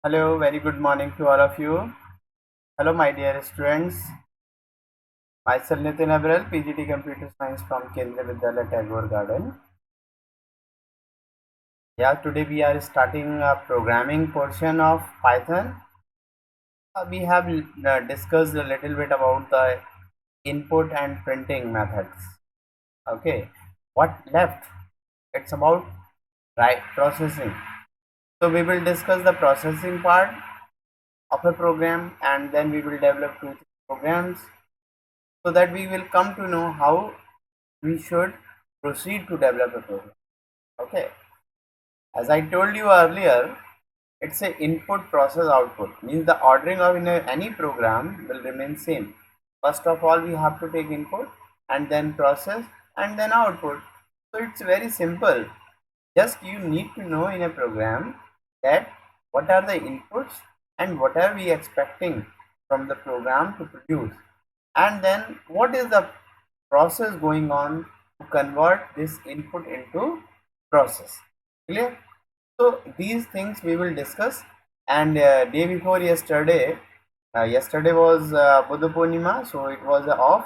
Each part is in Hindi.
Hello, very good morning to all of you. Hello, my dear students. Myself Nitin Abral, PGT Computer Science from Kendriya Vidyalaya Tagore Garden. Yeah, today we are starting a programming portion of Python. We have discussed a little bit about the input and printing methods. Okay, what left? It's about right processing. So we will discuss the processing part of a program, and then we will develop two three programs so that we will come to know how we should proceed to develop a program. Okay, as I told you earlier, it's a input process output, means the ordering of any program will remain same. First of all, we have to take input and then process and then output. So it's very simple. Just you need to know in a program that what are the inputs and what are we expecting from the program to produce, and then what is the process going on to convert this input into process. Clear? So these things we will discuss. And day before yesterday, yesterday was Buddha Purnima, so it was off.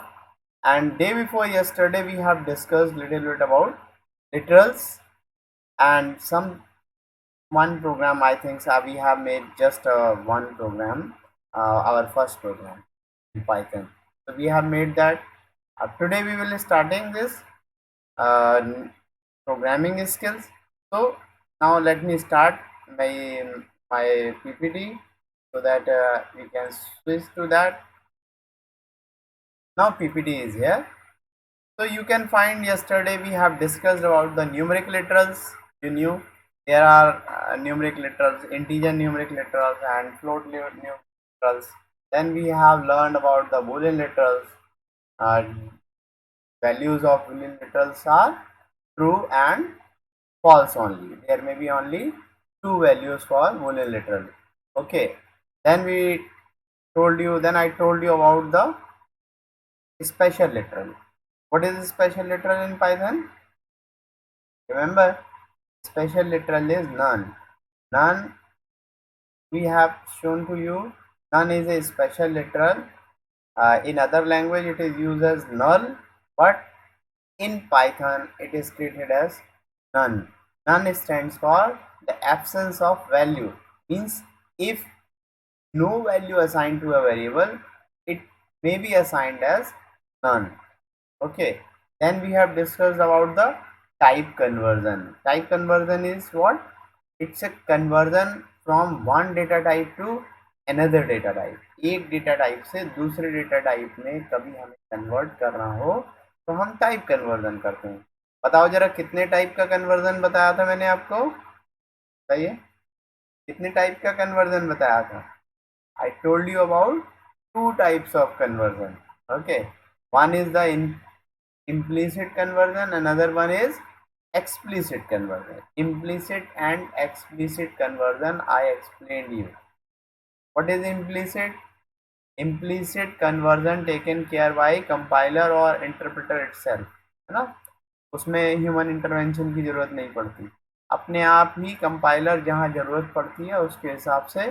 And day before yesterday we have discussed little bit about literals and some one program. I think so we have made just one program, our first program in Python. So we have made that. Today we will starting this uh, programming skills. So now let me start my PPT so that we can switch to that. Now PPT is here. So you can find yesterday we have discussed about the numeric literals. You knew there are numeric literals, integer numeric literals, and float numeric literals. Then we have learned about the Boolean literals. Uh, Values of Boolean literals are true and false only. There may be only two values for Boolean literal. Okay. Then I told you about the special literal. What is special literal in Python? Remember, special literal is none. None, we have shown to you, none is a special literal. In other language it is used as null, but in Python it is treated as none. None stands for the absence of value. Means if no value assigned to a variable, it may be assigned as none. Okay, then we have discussed about the type conversion. Type conversion is what? It's a conversion from one data type to another data type. एक डेटा टाइप से दूसरे डेटा टाइप में कभी हमें कन्वर्ट करना हो तो हम टाइप कन्वर्जन करते हैं. बताओ जरा कितने टाइप का कन्वर्जन बताया था मैंने आपको, बताइए कितने टाइप का कन्वर्जन बताया था. I told you about two types of conversion. Okay, one is the implicit conversion, another one is explicit conversion. Implicit and explicit conversion I explained you. What is implicit? Implicit conversion taken care by compiler और interpreter itself, है ना. उसमें ह्यूमन इंटरवेंशन की जरूरत नहीं पड़ती, अपने आप ही कंपाइलर जहाँ जरूरत पड़ती है उसके हिसाब से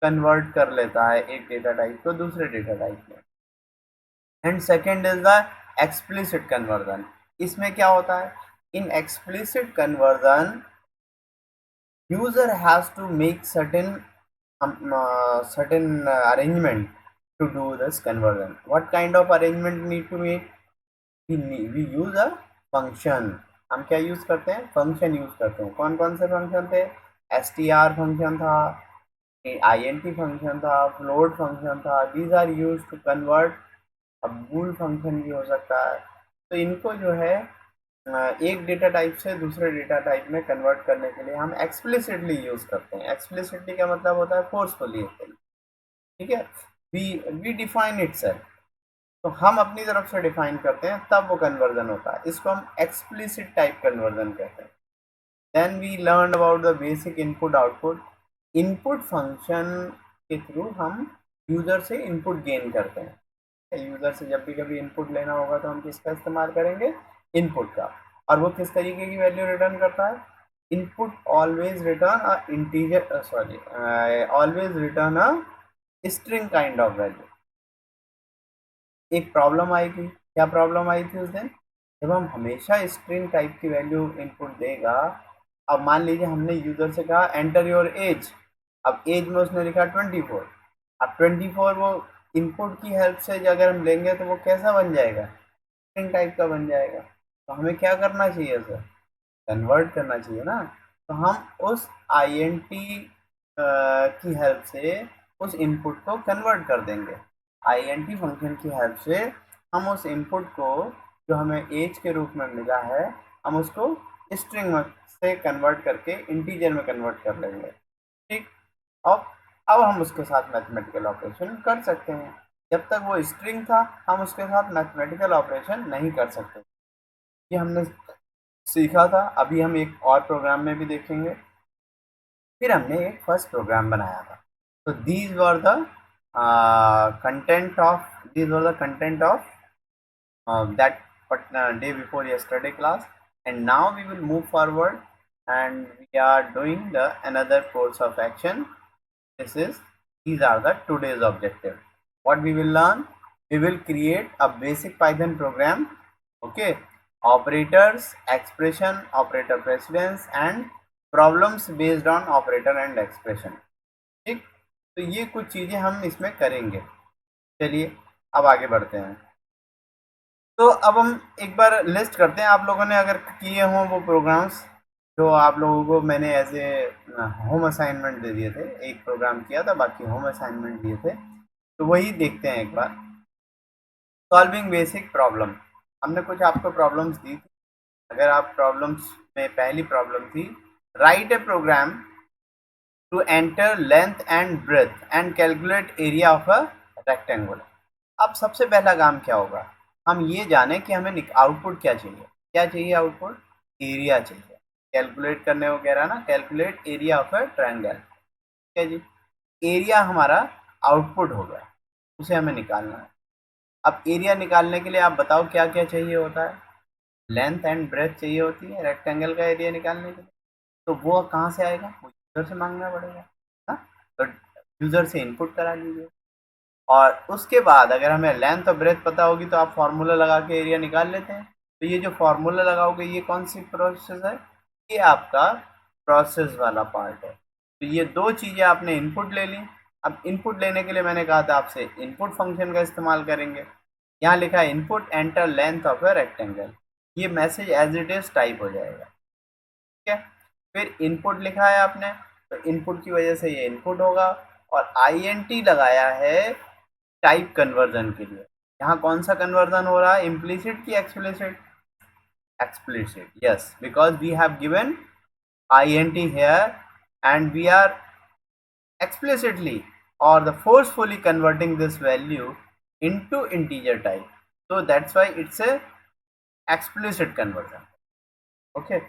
कन्वर्ट कर लेता है एक डेटा टाइप को दूसरे डेटा टाइप में. And second is the explicit conversion. इसमें क्या होता है? In explicit conversion user has to make certain arrangement to do this conversion. What kind of arrangement need to make? We use a function. हम क्या यूज करते हैं? फंक्शन यूज करते हैं. कौन कौन से फंक्शन थे? str फंक्शन था, int फंक्शन था, float फंक्शन था. these are used to convert. अब bool फंक्शन भी हो सकता है. तो इनको जो है एक डेटा टाइप से दूसरे डेटा टाइप में कन्वर्ट करने के लिए हम एक्सप्लिसिटली यूज करते हैं. एक्सप्लिसिटली का मतलब होता है फोर्सफुली. ठीक है, वी डिफाइन इट सेल्फ. तो हम अपनी तरफ से डिफाइन करते हैं तब वो कन्वर्जन होता है. इसको हम एक्सप्लिसिट टाइप कन्वर्जन कहते हैं. Then we learn about the basic input output. Input function के थ्रू हम यूजर से इनपुट गेन करते हैं. यूजर से जब भी कभी इनपुट लेना होगा तो हम किसका इस्तेमाल करेंगे? इनपुट का. और वो किस तरीके की वैल्यू रिटर्न करता है? input always return a integer, always return a string kind of value. एक प्रॉब्लम आई थी, क्या प्रॉब्लम आई थी उस दिन? जब हम हमेशा स्ट्रिंग टाइप की वैल्यू इनपुट देगा, अब मान लीजिए हमने यूजर से कहा एंटर योर एज, अब एज में उसने लिखा 24, अब 24 वो इनपुट की हेल्प से अगर हम लेंगे तो वो कैसा बन जाएगा? स्ट्रिंग टाइप का बन जाएगा। तो हमें क्या करना चाहिए सर? कन्वर्ट करना चाहिए ना। तो हम उस int की हेल्प से उस इनपुट को कन्वर्ट कर देंगे। int फंक्शन की हेल्प से हम उस इनपुट को जो हमें एज के रूप में मिला है, हम उसको स्ट्रिंग से कन्वर्ट करके इंटीजर में कन्वर्ट कर लेंगे। ठीक। अब हम उसके साथ मैथमेटिकल ऑपरेशन कर सकते हैं। जब तक वो स्ट्रिंग था हम उसके साथ मैथमेटिकल ऑपरेशन नहीं कर सकते। ये हमने सीखा था, अभी हम एक और प्रोग्राम में भी देखेंगे। फिर हमने एक फर्स्ट प्रोग्राम बनाया था। तो these were the content of that day before yesterday class, and now we will move forward and we are doing the another course of action. These are the today's objective. What we will learn? We will create a basic Python program. Okay, operators, expression, operator precedence and problems based on operator and expression. ठीक, तो ये कुछ चीजें हम इसमें करेंगे। चलिए अब आगे बढ़ते हैं। तो अब हम एक बार लिस्ट करते हैं, आप लोगों ने अगर किए हों वो प्रोग्राम्स जो आप लोगों को मैंने एज ए होम असाइनमेंट दे दिए थे। एक प्रोग्राम किया था, बाकी होम असाइनमेंट दिए थे, तो वही देखते हैं एक बार। सॉल्विंग बेसिक प्रॉब्लम, हमने कुछ आपको प्रॉब्लम्स दी थी। अगर आप प्रॉब्लम्स में पहली प्रॉब्लम थी write a program to enter length and breadth and calculate area of a rectangle. अब सबसे पहला काम क्या होगा? हम ये जाने कि हमें आउटपुट क्या चाहिए। क्या चाहिए आउटपुट? एरिया चाहिए। कैलकुलेट करने को कह रहा है ना, calculate area of a triangle. ठीक है जी, एरिया हमारा आउटपुट होगा, उसे हमें निकालना है। अब एरिया निकालने के लिए आप बताओ क्या क्या चाहिए होता है? लेंथ एंड ब्रेथ चाहिए होती है रेक्टेंगल का एरिया निकालने के लिए। तो वो कहाँ से आएगा? वो यूजर से मांगना पड़ेगा ना। तो यूजर से इनपुट करा लीजिए, और उसके बाद अगर हमें लेंथ और ब्रेथ पता होगी तो आप फार्मूला लगा के एरिया निकाल लेते हैं। तो ये जो फार्मूला लगाओगे ये कौन सी प्रोसेस है? ये आपका प्रोसेस वाला पार्ट है। तो ये दो चीज़ें आपने इनपुट ले ली। अब इनपुट लेने के लिए मैंने कहा था आपसे इनपुट फंक्शन का इस्तेमाल करेंगे। यहाँ लिखा है input enter length of a rectangle, ये message as it is type हो जाएगा। ठीक है, फिर इनपुट लिखा है आपने, तो इनपुट की वजह से ये इनपुट होगा, और INT लगाया है टाइप कन्वर्जन के लिए। यहाँ कौन सा कन्वर्जन हो रहा है? इम्प्लिसिट की एक्सप्लिसिट? Explicit, yes, because we have given INT here and we are explicitly or the forcefully converting this value into integer type, so that's why it's a explicit conversion. Okay,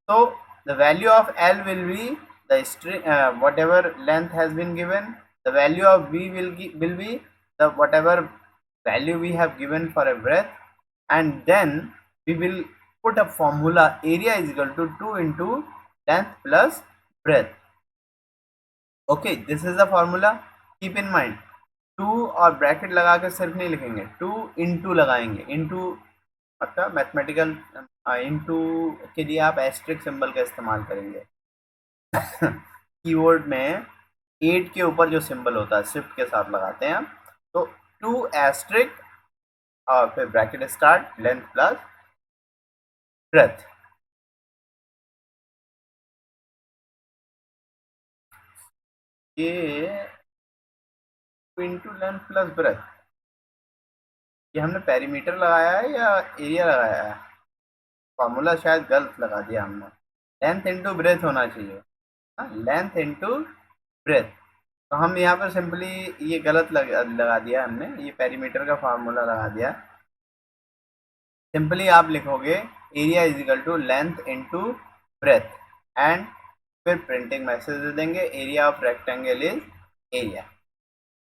so the value of L will be the string, whatever length has been given. The value of V will be the whatever value we have given for a breadth, and then we will put a formula area is equal to 2 into length plus breadth. Okay, this is the formula. Keep in mind 2 और ब्रैकेट लगा के सिर्फ नहीं लिखेंगे, 2 इंटू लगाएंगे। इंटू मतलब मैथमेटिकल इंटू के लिए आप एस्ट्रिक सिंबल का इस्तेमाल करेंगे। कीबोर्ड में 8 के ऊपर जो सिंबल होता है शिफ्ट के साथ लगाते हैं हम। तो 2 एस्ट्रिक और फिर bracket start length plus breadth. ये इंटू लेंथ प्लस ब्रेथ, ये हमने पेरीमीटर लगाया है या एरिया लगाया है? फॉर्मूला शायद गलत लगा दिया हमने। लेंथ इंटू ब्रेथ होना चाहिए, लेंथ इंटू ब्रेथ। तो हम यहाँ पर सिंपली ये गलत लगा दिया हमने, ये पेरीमीटर का फार्मूला लगा दिया। सिंपली आप लिखोगे area is equal to length into breadth, and फिर प्रिंटिंग मैसेज दे देंगे area of rectangle is area.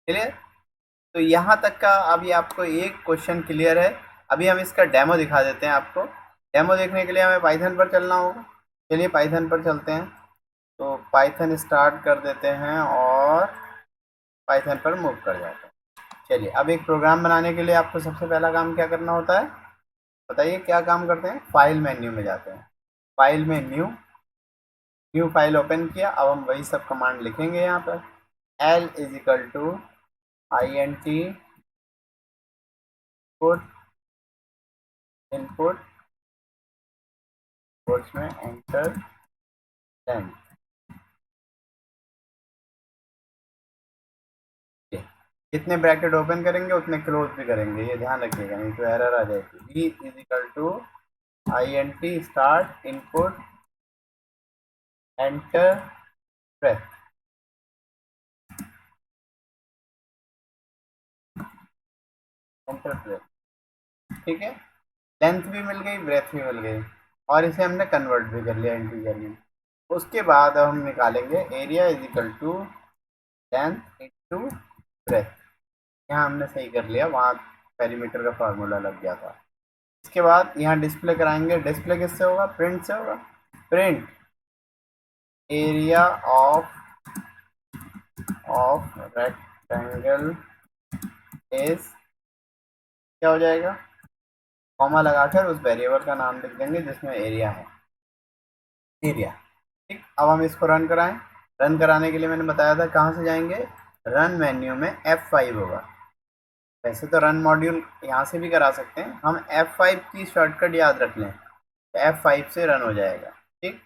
Clear? तो यहाँ तक का अभी आपको एक क्वेश्चन क्लियर है। अभी हम इसका डेमो दिखा देते हैं आपको। डेमो देखने के लिए हमें पाइथन पर चलना होगा। चलिए पाइथन पर चलते हैं। तो पाइथन स्टार्ट कर देते हैं और पाइथन पर मूव कर जाते हैं। चलिए, अब एक प्रोग्राम बनाने के लिए आपको सबसे पहला काम क्या करना होता है, बताइए क्या काम करते हैं। फाइल मेन्यू में जाते हैं, फाइल में न्यू, न्यू फाइल ओपन किया। अब हम वही सब कमांड लिखेंगे यहाँ पर। L is equal to I N T put input quotes में एंटर लेंथ। जितने ब्रैकेट ओपन करेंगे उतने क्लोज भी करेंगे, ये ध्यान रखिएगा, नहीं तो एरर आ जाएगी। B is equal to I N T start input enter press, enter press. ठीक है, लेंथ भी मिल गई, ब्रेथ भी मिल गई, और इसे हमने कन्वर्ट भी कर लिया इंटीजर में। उसके बाद अब हम निकालेंगे area is equal to length into breadth. यहाँ हमने सही कर लिया, वहाँ पेरीमीटर का फार्मूला लग गया था। इसके बाद यहाँ डिस्प्ले कराएंगे। डिस्प्ले किससे होगा, प्रिंट से होगा। Print area of rectangle is, क्या हो जाएगा, कॉमा लगाकर उस वेरिएबल का नाम लिख देंगे जिसमें एरिया है, एरिया। ठीक, अब हम इसको रन कराएं। रन कराने के लिए मैंने बताया था कहाँ से जाएंगे, रन मेन्यू में F5 होगा। वैसे तो रन मॉड्यूल यहाँ से भी करा सकते हैं, हम F5 की शॉर्टकट याद रख लें तो F5 से रन हो जाएगा। ठीक,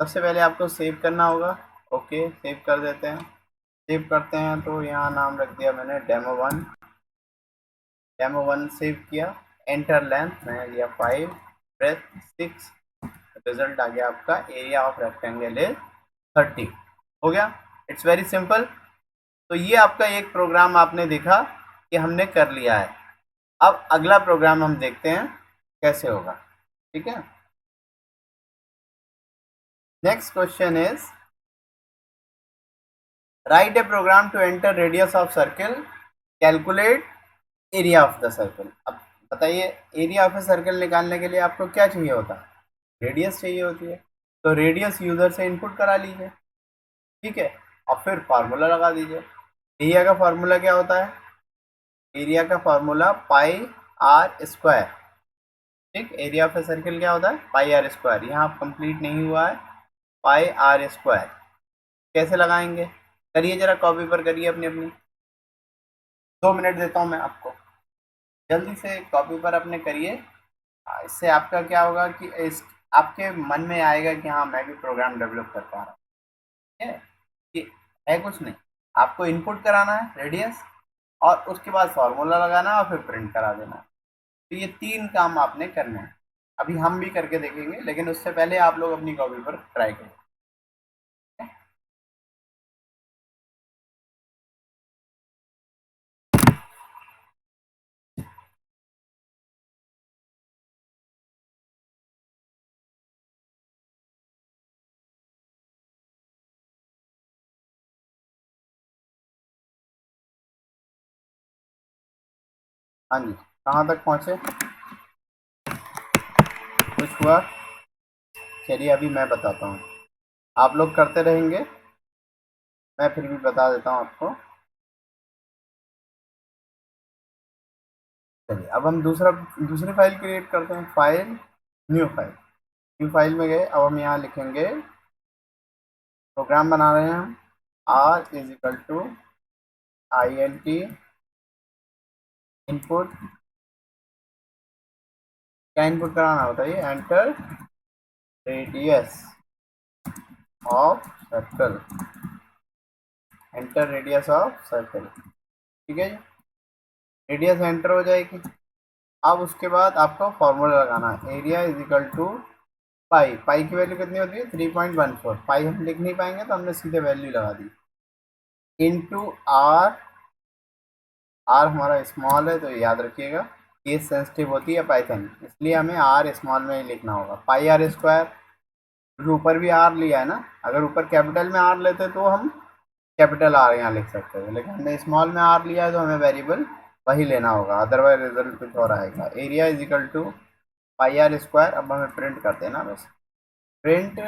सबसे पहले आपको सेव करना होगा। ओके, सेव कर देते हैं। सेव करते हैं तो यहाँ नाम रख दिया मैंने डेमो1। डेमो1 सेव किया, एंटर लेंथ मैंने दिया 5, ब्रेथ 6, रिजल्ट आ गया आपका एरिया ऑफ रेक्टेंगल इज 30। हो गया, इट्स वेरी सिंपल। तो ये आपका एक प्रोग्राम आपने देखा कि हमने कर लिया है। अब अगला प्रोग्राम हम देखते हैं कैसे होगा। ठीक है, next question is write a program to enter radius of circle, calculate area of the circle. अब बताइए, एरिया ऑफ ए सर्कल निकालने के लिए आपको क्या चाहिए होता है, रेडियस चाहिए होती है। तो रेडियस यूजर से इनपुट करा लीजिए। ठीक है, और फिर फार्मूला लगा दीजिए। एरिया का फार्मूला क्या होता है, एरिया का फार्मूला पाई आर स्क्वायर। ठीक, एरिया ऑफ ए सर्किल क्या होता है, पाई आर स्क्वायर। यहाँ कंप्लीट नहीं हुआ है, पाई आर स्क्वायर। कैसे लगाएंगे, करिए जरा, कॉपी पर करिए अपनी अपनी। 2 मिनट देता हूँ मैं आपको, जल्दी से कॉपी पर अपने करिए। इससे आपका क्या होगा कि इस आपके मन में आएगा कि हाँ मैं भी प्रोग्राम डेवलप कर पा रहा हूँ। ठीक है, कि है कुछ नहीं, आपको इनपुट कराना है रेडियस, और उसके बाद फार्मूला लगाना है, और फिर प्रिंट करा देना है। तो ये 3 काम आपने करने हैं। अभी हम भी करके देखेंगे, लेकिन उससे पहले आप लोग अपनी कॉपी पर ट्राई करें। हाँ जी, कहाँ तक पहुँचे, कुछ हुआ? चलिए अभी मैं बताता हूँ, आप लोग करते रहेंगे, मैं फिर भी बता देता हूँ आपको। चलिए अब हम दूसरी फाइल क्रिएट करते हैं। File, new file, new file में गए। अब हम यहाँ लिखेंगे, प्रोग्राम बना रहे हैं हम, R is equal to I N T input, क्या इनपुट कराना बताइए, enter radius of circle, enter radius of circle. ठीक है जी, रेडियस एंटर हो जाएगी। अब उसके बाद आपको फॉर्मूला लगाना है, एरिया इज इक्वल टू पाई। पाई की वैल्यू कितनी होती है, 3.14। पाई हम लिख नहीं पाएंगे तो हमने सीधे वैल्यू लगा दी, इंटू आर। आर हमारा स्मॉल है तो याद रखिएगा, केस सेंसिटिव होती है पाइथन, इसलिए हमें आर स्मॉल में ही लिखना होगा। पाई आर स्क्वायर, क्योंकि ऊपर भी आर लिया है ना, अगर ऊपर कैपिटल में आर लेते तो हम कैपिटल आर यहाँ लिख सकते थे, लेकिन हमने स्मॉल में आर लिया है तो हमें वेरिएबल वही लेना होगा, अदरवाइज रिजल्ट कुछ और आएगा। Area is equal to pi are square. अब हमें प्रिंट कर देना बस। Print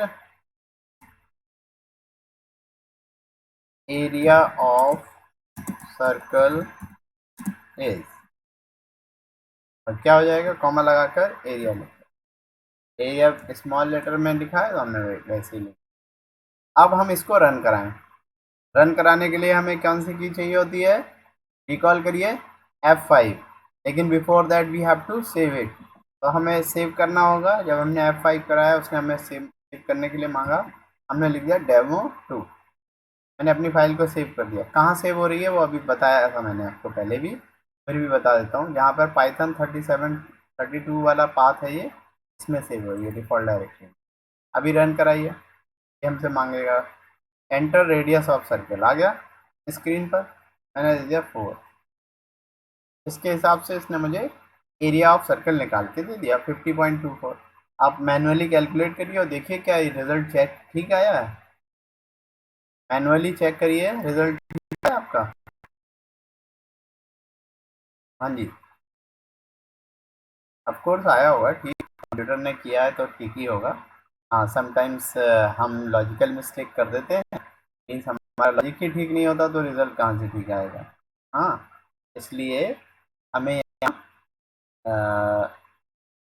area of circle is, और क्या हो जाएगा, कॉमा लगाकर एरिया लिख, एरिया स्मॉल लेटर में लिखा है तो हमने वैसे ही लिखा। अब हम इसको रन कराएं। रन कराने के लिए हमें कौन सी की चाहिए होती है, रिकॉल करिए F5, लेकिन before that we have to save it. तो हमें सेव करना होगा। जब हमने F5 कराया उसने हमें सेव करने के लिए मांगा, हमने लिख दिया डेमो 2। मैंने अपनी फाइल को सेव कर दिया। कहाँ सेव हो रही है वो अभी बताया था मैंने आपको पहले भी, फिर भी बता देता हूँ। जहाँ पर पाइथन 32 वाला पाथ है ये, इसमें सेव हो रही है डिफ़ॉल्ट डायरेक्टरी। अभी रन कराइए, ये हमसे मांगेगा एंटर रेडियस ऑफ सर्कल, आ गया स्क्रीन पर, मैंने दे दिया 4। इसके हिसाब से इसने मुझे एरिया ऑफ सर्कल निकाल के दे दिया 50.24। आप मैनुअली कैलकुलेट करिए और देखिए क्या रिजल्ट चेक ठीक आया है। मैनुअली चेक करिए रिजल्ट ठीक है आपका। हाँ जी, ऑफ कोर्स आया होगा ठीक, कंप्यूटर ने किया है तो ठीक ही होगा। हाँ, समटाइम्स हम लॉजिकल मिस्टेक कर देते हैं, मीन्स हमारा लॉजिक ही ठीक नहीं होता तो रिजल्ट कहाँ से ठीक आएगा। हाँ, इसलिए हमें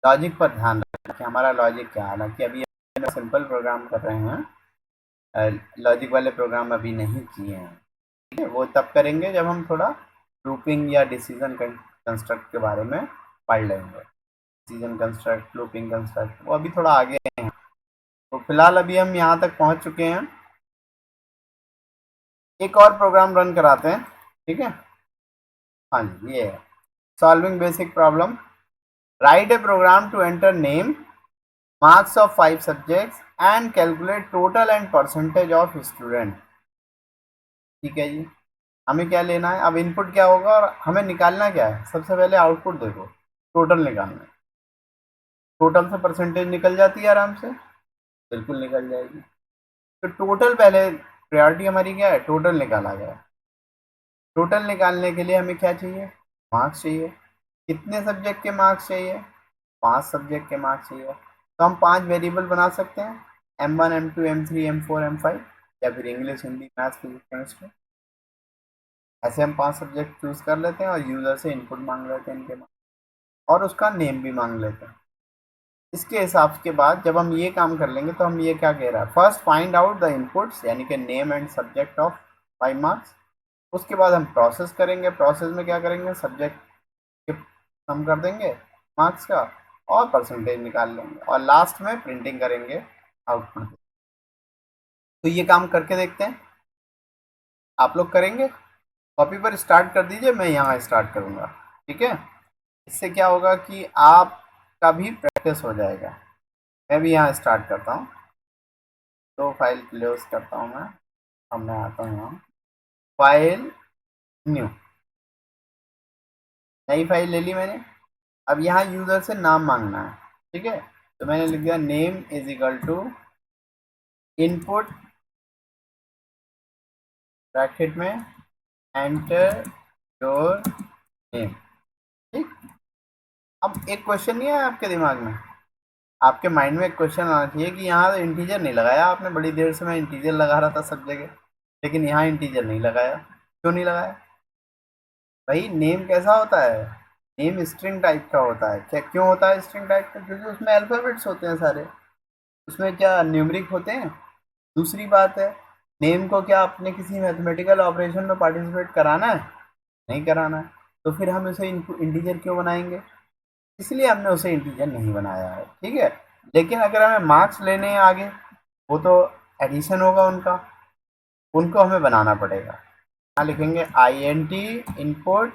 लॉजिक पर ध्यान रखना कि हमारा लॉजिक क्या है। हालांकि अभी हम सिंपल प्रोग्राम कर रहे हैं, लॉजिक वाले प्रोग्राम अभी नहीं किए हैं, ठीक है। वो तब करेंगे जब हम थोड़ा लूपिंग या डिसीजन कंस्ट्रक्ट के बारे में पढ़ लेंगे। डिसीजन कंस्ट्रक्ट, लूपिंग कंस्ट्रक्ट, वो अभी थोड़ा आगे हैं। तो फिलहाल अभी हम यहाँ तक पहुँच चुके हैं। एक और प्रोग्राम रन कराते हैं, ठीक है। हाँ जी, ये है solving basic problem. Write a program to enter name, marks of 5 subjects and calculate total and percentage of student. ठीक है जी, हमें क्या लेना है, अब इनपुट क्या होगा और हमें निकालना क्या है। सबसे पहले आउटपुट देखो, टोटल निकालना है। टोटल से परसेंटेज निकल जाती है आराम से, बिल्कुल निकल जाएगी। तो टोटल पहले प्रायोरिटी हमारी क्या है, टोटल निकाला गया। टोटल निकालने के लिए हमें क्या चाहिए, मार्क्स चाहिए। कितने सब्जेक्ट के मार्क्स चाहिए, 5 सब्जेक्ट के मार्क्स चाहिए। तो हम 5 वेरिएबल बना सकते हैं, M1 M2 M3 M4 M5, या फिर English Hindi maths physics chemistry. ऐसे हम 5 सब्जेक्ट चूज कर लेते हैं और यूज़र से इनपुट मांग लेते हैं इनके मार्क्स, और उसका नेम भी मांग लेते हैं। इसके हिसाब के बाद जब हम ये काम कर लेंगे तो हम ये क्या कह रहा है, first find out the inputs यानी कि name and subject of 5 marks. उसके बाद हम प्रोसेस करेंगे। प्रोसेस में क्या करेंगे, सब्जेक्ट के सम कर देंगे मार्क्स का और परसेंटेज निकाल लेंगे, और लास्ट में प्रिंटिंग करेंगे आउटपुट। तो ये काम करके देखते हैं, आप लोग करेंगे। कॉपी पर स्टार्ट कर दीजिए, मैं यहाँ स्टार्ट करूँगा, ठीक है। इससे क्या होगा कि आपका भी प्रैक्टिस हो जाएगा। मैं भी यहाँ स्टार्ट करता हूँ, तो फाइल क्लोज करता हूँ मैं। अब मैं आता हूँ यहाँ, फाइल न्यू, नई फाइल ले ली मैंने। अब यहाँ यूज़र से नाम मांगना है, ठीक है। तो मैंने लिख दिया name is equal to input bracket में एंटर योर नेम, ठीक। अब एक क्वेश्चन नहीं है आपके दिमाग में, आपके माइंड में एक क्वेश्चन आना चाहिए कि यहाँ तो इंटीजर नहीं लगाया आपने। बड़ी देर से मैं इंटीजर लगा रहा था सब जगह, लेकिन यहाँ इंटीजर नहीं लगाया, क्यों नहीं लगाया भाई। नेम कैसा होता है, नेम स्ट्रिंग टाइप का होता है। क्या क्यों होता है स्ट्रिंग टाइप का, क्योंकि उसमें अल्फ़ाबेट्स होते हैं सारे, उसमें क्या न्यूमरिक होते हैं। दूसरी बात है, नेम को क्या आपने किसी मैथमेटिकल ऑपरेशन में पार्टिसिपेट कराना है, नहीं कराना है, तो फिर हम उसे इंटीजर क्यों बनाएंगे। इसलिए हमने उसे इंटीजर नहीं बनाया है, ठीक है। लेकिन अगर हमें मार्क्स लेने हैं आगे, वो तो एडिशन होगा उनका, उनको हमें बनाना पड़ेगा। यहाँ लिखेंगे INT input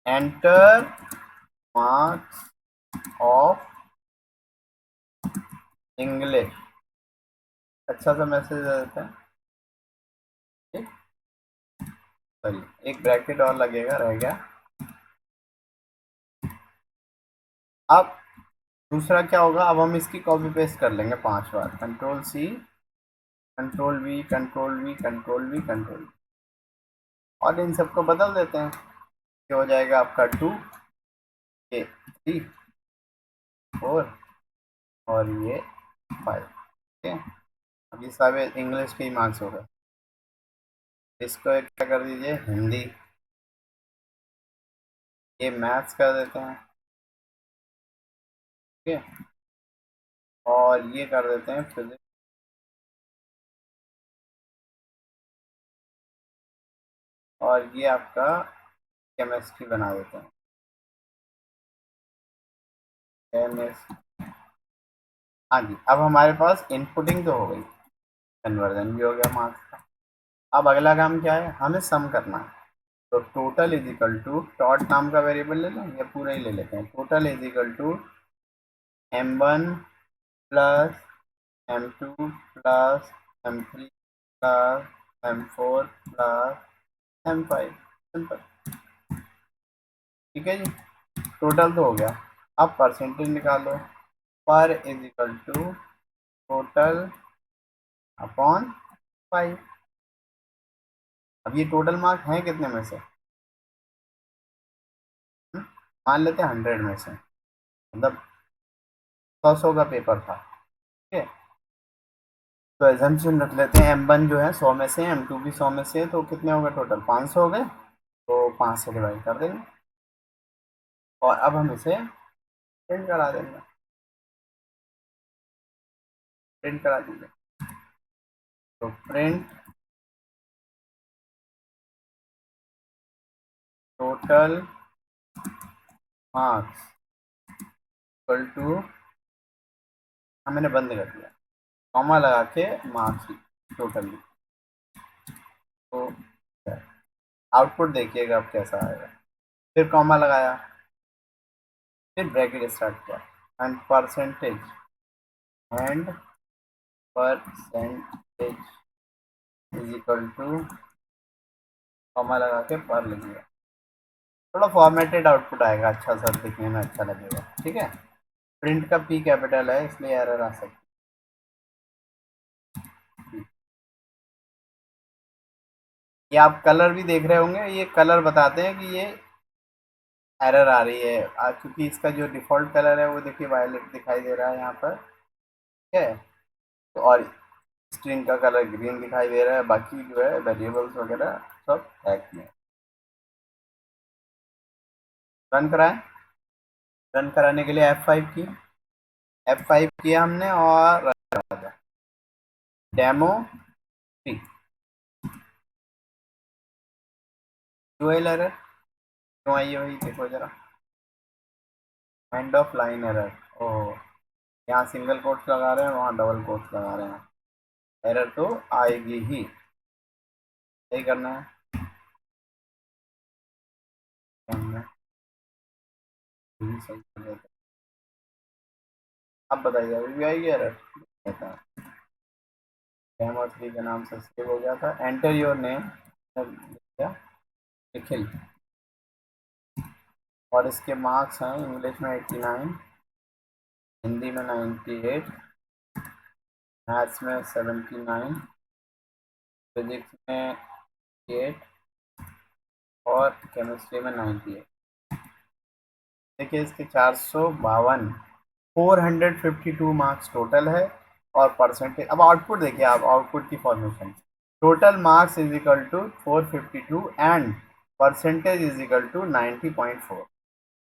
enter marks of English, अच्छा सा मैसेज दे देते हैं, ठीक। चलिए एक ब्रैकेट और लगेगा, रह गया। अब दूसरा क्या होगा, अब हम इसकी कॉपी पेस्ट कर लेंगे 5 बार, Ctrl+C Ctrl+V Ctrl+V Ctrl+V Ctrl+V, और इन सबको बदल देते हैं। ये हो जाएगा आपका 2 ये 3, 4 और ये 5। ठीक है, अब ये सब इंग्लिश के ही मार्क्स हो गए। इसको एक क्या कर दीजिए, हिंदी, ये मैथ्स कर देते हैं। ठीक है, और ये कर देते हैं फिजिक्स, और ये आपका केमिस्ट्री बना देते हैं, केमिस्ट्री। हाँ जी, अब हमारे पास इनपुटिंग तो हो गई, कन्वर्जन भी हो गया मार्क्स का। अब अगला काम क्या है, हमें सम करना है। तो total is equal to, tot नाम का वेरिएबल ले लें या पूरा ही ले लेते हैं, total is equal to m1 plus m2 plus m3 plus m4 plus m5। Simple, ठीक है जी, टोटल तो हो गया। अब परसेंटेज निकालो, per is equal to total upon 5। अब ये टोटल मार्क हैं कितने में से, मान लेते हैं 100 में से, मतलब 100 का पेपर था। ठीक है, तो एजम्पशन रख लेते हैं m1 जो है 100 में से, m2 भी 100 में से, तो कितने हो गए टोटल, 500 हो गए। तो 5 से डिवाइड कर देंगे और अब हम इसे प्रिंट करा देंगे, प्रिंट करा दीजिए। तो print total marks equal to, मैंने बंद कर दिया, कॉमा लगा के मार्क्स टोटल। तो आउटपुट देखिएगा अब कैसा आएगा। फिर कॉमा लगाया, फिर ब्रैकेट स्टार्ट किया, and percentage, and percentage is equal to, comma लगा के पर लिख दिया। थोड़ा फॉर्मेटेड आउटपुट आएगा, अच्छा सा दिखने में अच्छा लगेगा। ठीक है, प्रिंट का पी कैपिटल है इसलिए एरर आ सकती है। ये आप कलर भी देख रहे होंगे, ये कलर बताते हैं कि ये एरर आ रही है, क्योंकि इसका जो डिफ़ॉल्ट कलर है वो देखिए वायलेट दिखाई दे रहा है यहाँ पर। ठीक है, तो और स्ट्रिंग का कलर ग्रीन दिखाई दे रहा है, बाकी जो है वेरिएबल्स वगैरह सब ब्लैक में। रन कराएं, रन कराने के लिए F5 की, F5 किया हमने और रन करा दिया, डेमो 3। क्यों है एरर, क्यों आई है वही देखो जरा, एंड ऑफ लाइन एरर। ओ, यहाँ सिंगल कोट्स लगा रहे हैं, वहाँ डबल कोट्स लगा रहे हैं, एरर तो आएगी ही, यही करना है। हमने यही सही कर देते हैं। अब बताइए अभी भी आएगी एरर, डेमो 3 के नाम से सेव हो गया था। एंटर योर नेम, निखिल, और इसके मार्क्स हैं इंग्लिश में 89, हिंदी में 98, मैथ्स में 79, फिजिक्स में 8 और केमिस्ट्री में 98। देखिए इसके 452, 452 मार्क्स टोटल है, और परसेंटेज। अब आउटपुट देखिए आप, आउटपुट की formation, total marks is equal to 452 and percentage is equal to 90.4।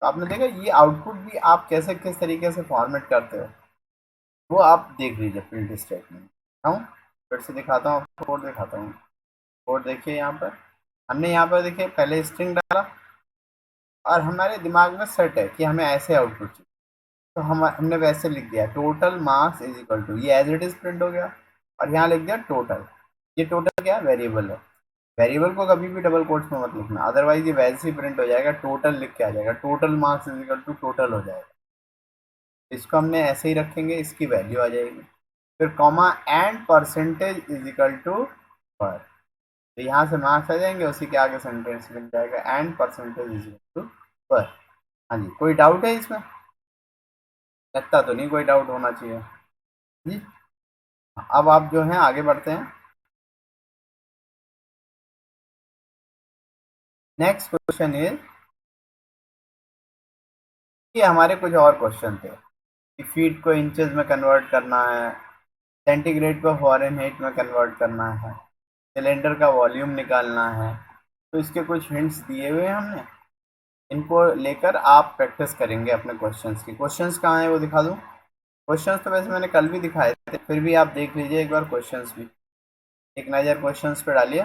तो आपने देखा ये आउटपुट भी आप कैसे किस तरीके से फॉर्मेट करते हो, वो आप देख लीजिए प्रिंट स्टेटमेंट। हूँ फिर से दिखाता हूँ, कोड दिखाता हूँ। कोड देखिए यहाँ पर, हमने यहाँ पर देखिए पहले स्ट्रिंग डाला और हमारे दिमाग में सेट है कि हमें ऐसे आउटपुट चाहिए, तो हमने वैसे लिख दिया total marks is equal to, ये एज इट इज प्रिंट हो गया, और यहाँ लिख दिया टोटल। ये टोटल क्या है, वेरिएबल है, वेरिएबल को कभी भी डबल कोट्स में मत लिखना, अदरवाइज ये वैसे ही प्रिंट हो जाएगा, टोटल लिख के आ जाएगा, total marks is equal to total हो जाएगा। इसको हमने ऐसे ही रखेंगे, इसकी वैल्यू आ जाएगी। फिर comma and percentage is equal to per, तो यहाँ से मार्क्स आ जाएंगे, उसी के आगे सेंटेंस बन जाएगा and percentage is equal to per. हाँ जी, कोई डाउट है इसमें, लगता तो नहीं कोई डाउट होना चाहिए जी। अब आप जो हैं आगे बढ़ते हैं, नेक्स्ट क्वेश्चन इज, ये हमारे कुछ और क्वेश्चन थे, कि फीट को इंचेस में कन्वर्ट करना है, सेंटीग्रेड को फ़ारेनहाइट में कन्वर्ट करना है, सिलेंडर का वॉल्यूम निकालना है। तो इसके कुछ हिंट्स दिए हुए हैं हमने, इनको लेकर आप प्रैक्टिस करेंगे अपने क्वेश्चंस की। क्वेश्चंस कहाँ है वो दिखा दूँ? क्वेश्चंस तो वैसे मैंने कल भी दिखाए थे, फिर भी आप देख लीजिए एक बार क्वेश्चंस भी, एक नज़र क्वेश्चंस पे डालिए।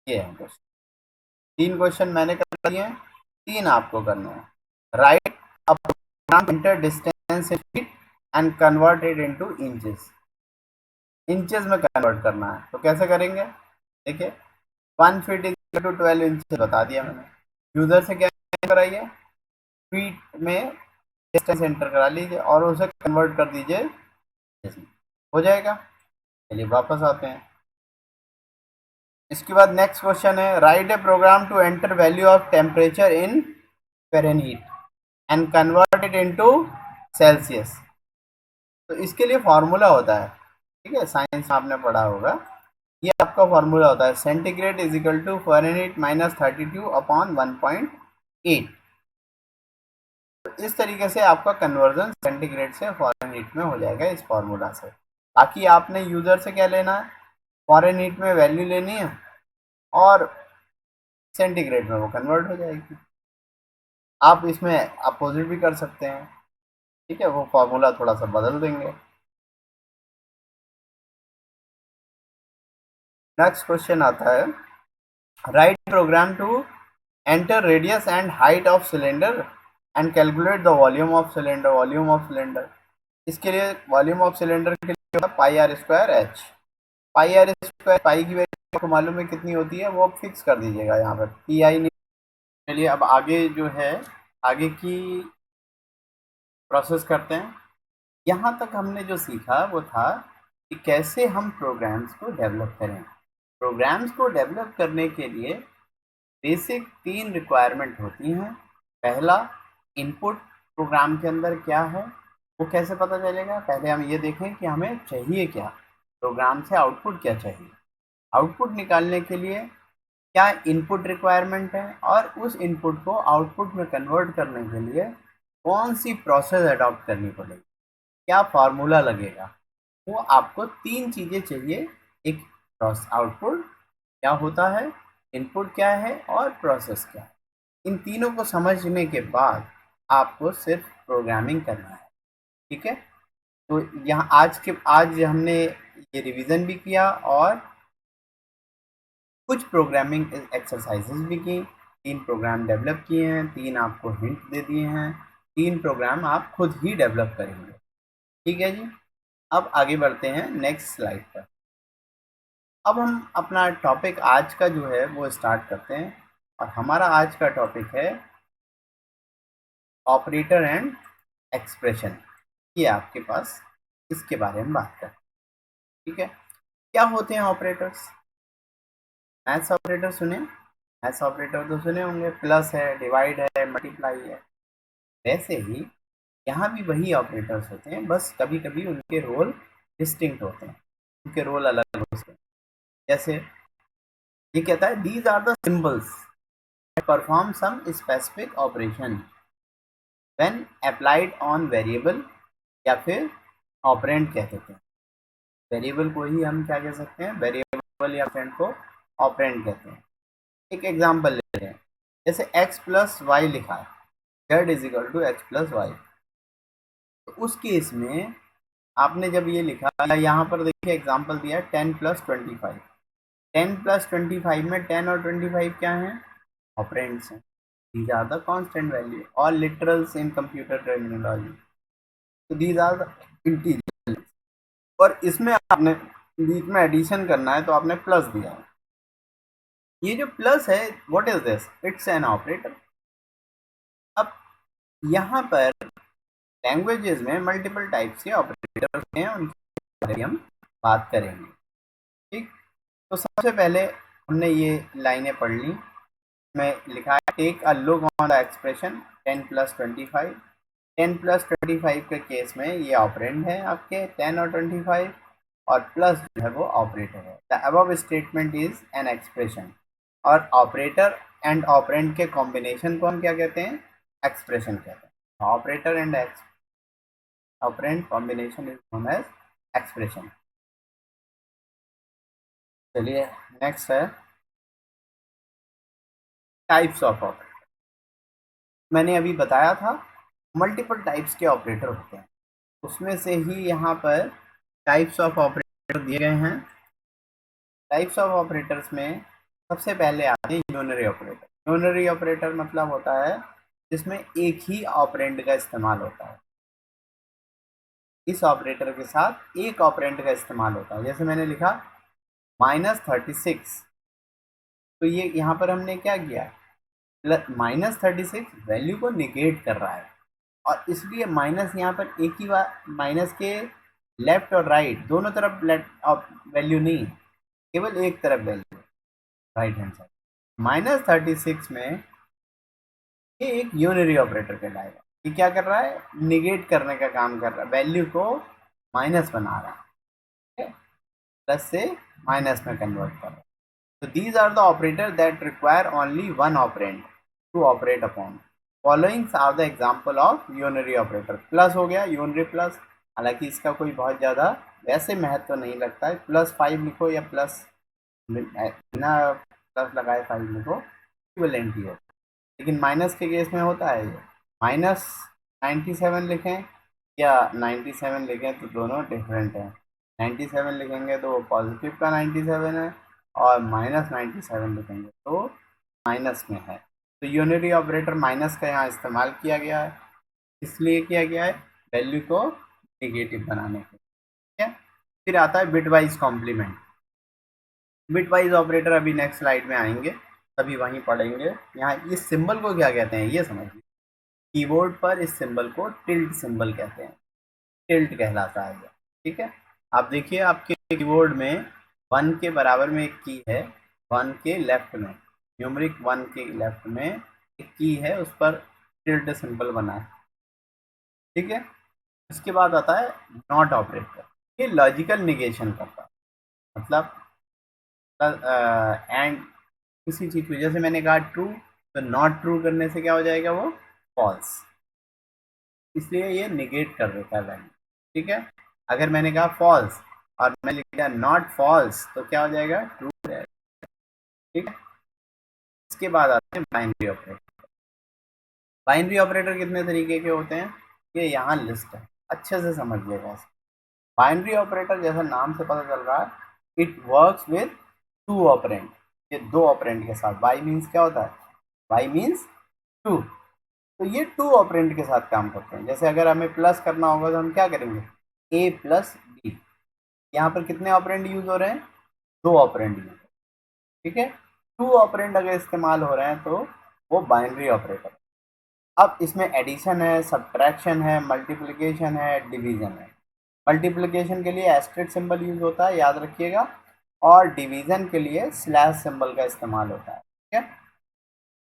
ये है क्वेश्चन, 3 क्वेश्चन मैंने कर दिए हैं, 3 आपको करने हैं। Write a program enter distance in feet and convert it into inches. Inches में कन्वर्ट करना है, तो कैसे करेंगे? देखिए 1 फीट इज टू 12 इंचेस बता दिया मैंने। यूजर से क्या कराइए, फीट में डिस्टेंस एंटर करा लीजिए और उसे कन्वर्ट कर दीजिए, हो जाएगा। चलिए वापस आते हैं। इसके बाद नेक्स्ट क्वेश्चन है, write a program to enter value of temperature in Fahrenheit and convert it into Celsius. तो इसके लिए फॉर्मूला होता है, ठीक है, साइंस में आपने पढ़ा होगा। ये आपका फॉर्मूला होता है, centigrade is equal to Fahrenheit minus 32 upon 1.8। तो इस तरीके से आपका कन्वर्जन सेंटीग्रेड से फ़ारेनहाइट में हो जाएगा इस फॉर्मूला से। बाकी आपने यूजर से क्या लेना है, फ़ारेनहाइट में वैल्यू लेनी है और सेंटीग्रेड में वो कन्वर्ट हो जाएगी। आप इसमें अपोजिट भी कर सकते हैं, ठीक है, वो फॉर्मूला थोड़ा सा बदल देंगे। नेक्स्ट क्वेश्चन आता है, write program to enter radius and height of cylinder and calculate the volume of cylinder. Volume of cylinder, इसके लिए वॉल्यूम ऑफ सिलेंडर के लिए होगा pi are square h. Pi are square, pi की वैल्यू आपको मालूम है कितनी होती है, वो आप फिक्स कर दीजिएगा यहाँ पर, पी आई नहीं। चलिए अब आगे जो है, आगे की प्रोसेस करते हैं। यहाँ तक हमने जो सीखा वो था कि कैसे हम प्रोग्राम्स को डेवलप करें। प्रोग्राम्स को डेवलप करने के लिए बेसिक 3 रिक्वायरमेंट होती हैं। पहला, इनपुट प्रोग्राम के अंदर क्या है वो कैसे पता चलेगा? पहले हम ये देखें कि हमें चाहिए क्या, प्रोग्राम से आउटपुट क्या चाहिए। आउटपुट निकालने के लिए क्या इनपुट रिक्वायरमेंट है, और उस इनपुट को आउटपुट में कन्वर्ट करने के लिए कौन सी प्रोसेस अडॉप्ट करनी पड़ेगी, क्या फार्मूला लगेगा। वो आपको 3 चीज़ें चाहिए, एक आउटपुट क्या होता है, इनपुट क्या है और प्रोसेस क्या है। इन तीनों को समझने के बाद आपको सिर्फ प्रोग्रामिंग करना है, ठीक है। तो यहाँ आज हमने ये रिवीजन भी किया और कुछ प्रोग्रामिंग एक्सरसाइजेज भी की। 3 प्रोग्राम डेवलप किए हैं, 3 आपको हिंट दे दिए हैं, 3 प्रोग्राम आप खुद ही डेवलप करेंगे, ठीक है जी। अब आगे बढ़ते हैं नेक्स्ट स्लाइड पर। अब हम अपना टॉपिक आज का जो है वो स्टार्ट करते हैं, और हमारा आज का टॉपिक है ऑपरेटर एंड एक्सप्रेशन। ये आपके पास इसके बारे में बात करें, ठीक है। क्या होते हैं ऑपरेटर्स? मैथ्स ऑपरेटर सुने, मैथ्स ऑपरेटर तो सुने होंगे, प्लस है, डिवाइड है, मल्टीप्लाई है। वैसे ही यहाँ भी वही ऑपरेटर्स होते हैं, बस कभी कभी उनके रोल डिस्टिंक्ट होते हैं, उनके रोल अलग होते हैं। जैसे ये कहता है, these are the symbols that perform some specific operation when applied on variable, या फिर ऑपरेंड कह देते हैं। वेरिएबल को ही हम क्या कह सकते हैं, वेरिएबल या ऑपरेंड को ऑपरेंड कहते हैं। एक एग्जांपल लेते हैं, जैसे x प्लस वाई लिखा है, z is equal to X plus Y. तो उस केस में आपने जब ये लिखा, यहाँ पर देखिए एग्जांपल दिया है 10 प्लस 25। 10 प्लस 25 में 10 और 25 क्या हैं, ऑपरेंड्स हैं। These are the constant value और लिटरल्स इन कंप्यूटर टर्मिनोलॉजी। तो दीज आर द इंटीजर, और इसमें आपने बीच में एडिशन करना है तो आपने प्लस दिया है। ये जो प्लस है, what is this, it's an operator. अब यहाँ पर लैंग्वेजेस में मल्टीपल टाइप्स के ऑपरेटर्स हैं, उनके बारे में हम बात करेंगे, ठीक। तो सबसे पहले हमने ये लाइनें पढ़ ली। मैं लिखा है, take a look on the expression 10 plus 25। 10 plus 25 के केस में ये ऑपरेंड है आपके 10 और 25, और प्लस जो है वो ऑपरेटर है। The above statement is an expression, और ऑपरेटर एंड ऑपरेंड के कॉम्बिनेशन को हम क्या कहते हैं, एक्सप्रेशन कहते हैं। Operator and operand combination is known as expression. चलिए नेक्स्ट है टाइप्स ऑफ ऑपरेटर। मैंने अभी बताया था मल्टीपल टाइप्स के ऑपरेटर होते हैं, उसमें से ही यहाँ पर टाइप्स ऑफ ऑपरेटर दिए गए हैं। टाइप्स ऑफ ऑपरेटर्स में सबसे पहले आते हैं यूनरी ऑपरेटर। यूनरी ऑपरेटर मतलब होता है जिसमें एक ही ऑपरेंड का इस्तेमाल होता है। इस ऑपरेटर के साथ एक ऑपरेंड का इस्तेमाल होता है। जैसे मैंने लिखा -36, तो ये यहाँ पर हमने क्या किया, -36 वैल्यू को निगेट कर रहा है, और इसलिए माइनस यहाँ पर एक ही बार, माइनस के लेफ्ट और राइट दोनों तरफ वैल्यू नहीं, केवल एक तरफ वैल्यू राइट हैंड साइड। -36 में ये एक यूनरी ऑपरेटर कहलाएगा। ये क्या कर रहा है, निगेट करने का काम कर रहा है, वैल्यू को माइनस बना रहा है, प्लस से माइनस में कन्वर्ट कर रहा है। So these are the operators that require only one operand to operate upon. Following are the example of unary operator. Plus हो गया यूनरी प्लस, हालांकि इसका कोई बहुत ज़्यादा वैसे महत्व तो नहीं लगता है, +5 लिखो या प्लस बिना प्लस लगाए 5 लिखो, इक्विवेलेंट ही होता है। लेकिन माइनस के केस में होता है ये, -97 लिखें या 97 लिखें तो दोनों डिफरेंट हैं। 97 लिखेंगे तो वो पॉजिटिव का 97 है, और -97 लिखेंगे तो माइनस में है। तो यूनरी ऑपरेटर माइनस का यहाँ इस्तेमाल किया गया है, इसलिए किया गया है वैल्यू को नेगेटिव बनाने के लिए, ठीक है। फिर आता है bitwise complement. Bitwise operator अभी नेक्स्ट स्लाइड में आएंगे, तभी वहीं पढ़ेंगे। यहाँ इस सिंबल को क्या कहते हैं ये समझिए। कीबोर्ड पर इस सिंबल को टिल्ट सिंबल कहते हैं, टिल्ट कहलाता है ये, ठीक है। आप देखिए आपके कीबोर्ड में 1 के बराबर में एक की है, 1 के लेफ्ट में, न्यूमरिक 1 के लेफ्ट में एक की है, उस पर टिल्ट सिंबल बना है, ठीक है। इसके बाद आता है नॉट ऑपरेटर। ये लॉजिकल निगेशन करता है, मतलब एंड किसी चीज़ की, जैसे मैंने कहा ट्रू, तो नॉट ट्रू करने से क्या हो जाएगा, वो फॉल्स, इसलिए ये निगेट कर देता है वैल्यू, ठीक है। अगर मैंने कहा फॉल्स और मैं लिख दिया नॉट फॉल्स तो क्या हो जाएगा, ट्रू रहेगा, ठीक है। इसके बाद आते हैं बाइनरी ऑपरेटर। बाइनरी ऑपरेटर कितने तरीके के होते हैं, ये यहाँ लिस्ट है, अच्छे से समझिएगा। बाइनरी ऑपरेटर जैसा नाम से पता चल रहा है, इट वर्क्स विद 2 ऑपरेंड। ये 2 ऑपरेंड के साथ, बाई मीन्स क्या होता है, बाई मीन्स 2, तो ये 2 ऑपरेंड के साथ काम करते हैं। जैसे अगर हमें प्लस करना होगा तो हम क्या करेंगे, a + b। यहाँ पर कितने ऑपरेंड यूज हो रहे हैं, 2 ऑपरेंड यूज, ठीक है। 2 ऑपरेंड अगर इस्तेमाल हो रहे हैं तो वो बाइनरी ऑपरेटर। अब इसमें एडिशन है, सब्ट्रैक्शन है, मल्टीप्लिकेशन है, डिवीजन है। मल्टीप्लिकेशन के लिए एस्टेरिस्क सिंबल यूज होता है, याद रखिएगा, और डिवीजन के लिए स्लैश सिंबल का इस्तेमाल होता है, ठीक है।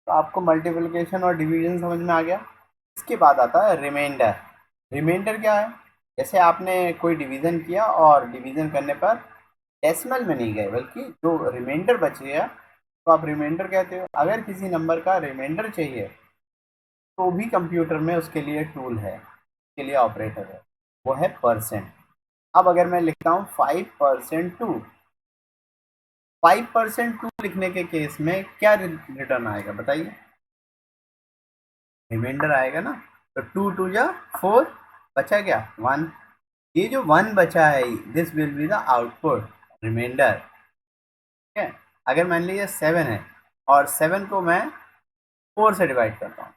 तो आपको मल्टीप्लिकेशन और डिवीजन समझ में आ गया। इसके बाद आता है रिमाइंडर। रिमाइंडर क्या है, जैसे आपने कोई डिवीज़न किया और डिवीज़न करने पर डेसिमल में नहीं गए बल्कि जो रिमाइंडर बच गया तो आप रिमाइंडर कहते हो। अगर किसी नंबर का रिमाइंडर चाहिए तो भी कंप्यूटर में उसके लिए टूल है, उसके लिए ऑपरेटर है, वो है परसेंट। अब अगर मैं लिखता हूँ 5% 2, 5% 2 लिखने के केस में क्या रिटर्न आएगा बताइए, रिमाइंडर आएगा ना। तो 2 2 जा 4, बचा क्या 1, ये जो 1 बचा है this will be the output reminder, ठीक है। अगर मान लीजिए 7 है और 7 को मैं 4 से डिवाइड करता हूँ,